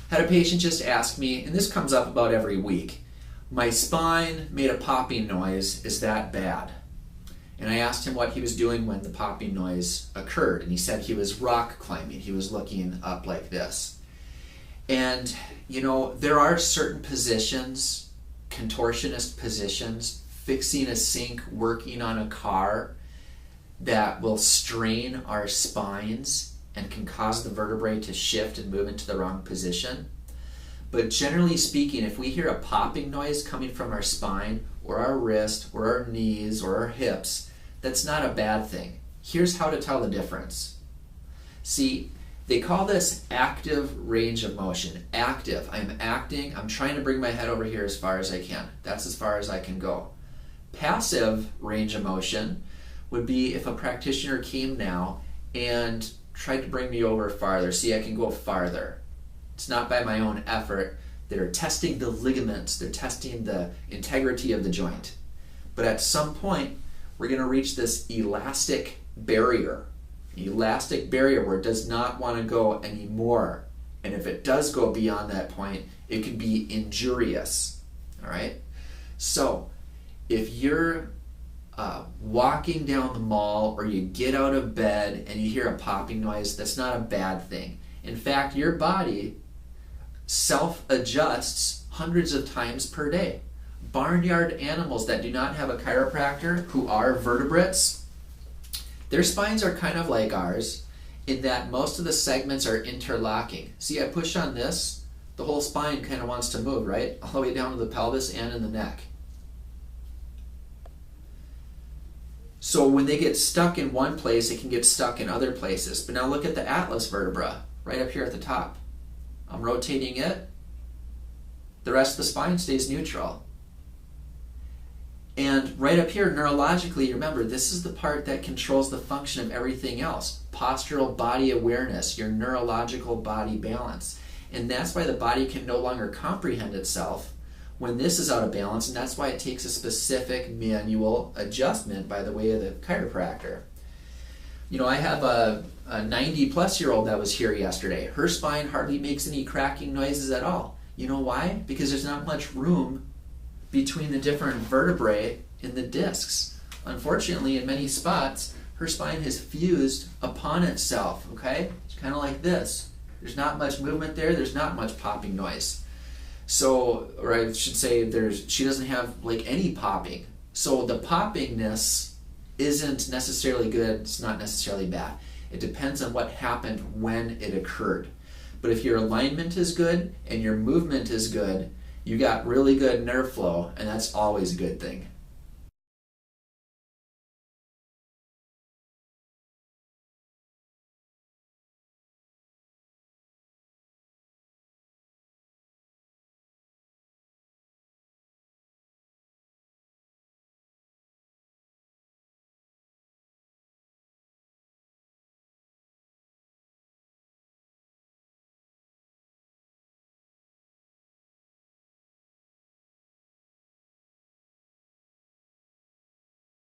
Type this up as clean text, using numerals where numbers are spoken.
Had a patient just ask me, and this comes up about every week, my spine made a popping noise, is that bad? And I asked him what he was doing when the popping noise occurred, and he said he was rock climbing. He was looking up like this. And, you know, there are certain positions, contortionist positions, fixing a sink, working on a car, that will strain our spines and can cause the vertebrae to shift and move into the wrong position. But generally speaking, if we hear a popping noise coming from our spine or our wrist or our knees or our hips, that's not a bad thing. Here's how to tell the difference. See, they call this active range of motion. Active. I'm acting. I'm trying to bring my head over here as far as I can. That's as far as I can go. Passive range of motion would be if a practitioner came now and tried to bring me over farther. See, I can go farther. It's not by my own effort. They're testing the ligaments. They're testing the integrity of the joint. But at some point, we're going to reach this elastic barrier where it does not want to go anymore. And if it does go beyond that point, it can be injurious. All right? So, if you're walking down the mall or you get out of bed and you hear a popping noise, that's not a bad thing. In fact, your body self-adjusts hundreds of times per day. Barnyard animals that do not have a chiropractor, who are vertebrates, their spines are kind of like ours in that most of the segments are interlocking. See, I push on this, the whole spine kind of wants to move, right? All the way down to the pelvis and in the neck. So when they get stuck in one place, it can get stuck in other places. But now look at the atlas vertebra, right up here at the top. I'm rotating it. The rest of the spine stays neutral. And right up here, neurologically, remember, this is the part that controls the function of everything else. Postural body awareness, your neurological body balance. And that's why the body can no longer comprehend itself when this is out of balance, and that's why it takes a specific manual adjustment by the way of the chiropractor. You know, I have a 90-plus-year-old that was here yesterday. Her spine hardly makes any cracking noises at all. You know why? Because there's not much room between the different vertebrae in the discs. Unfortunately, in many spots, her spine has fused upon itself, okay? It's kind of like this. There's not much movement there. There's not much popping noise. So, or I should say, she doesn't have like any popping. So the poppingness isn't necessarily good. It's not necessarily bad. It depends on what happened when it occurred. But if your alignment is good and your movement is good, you got really good nerve flow, and that's always a good thing.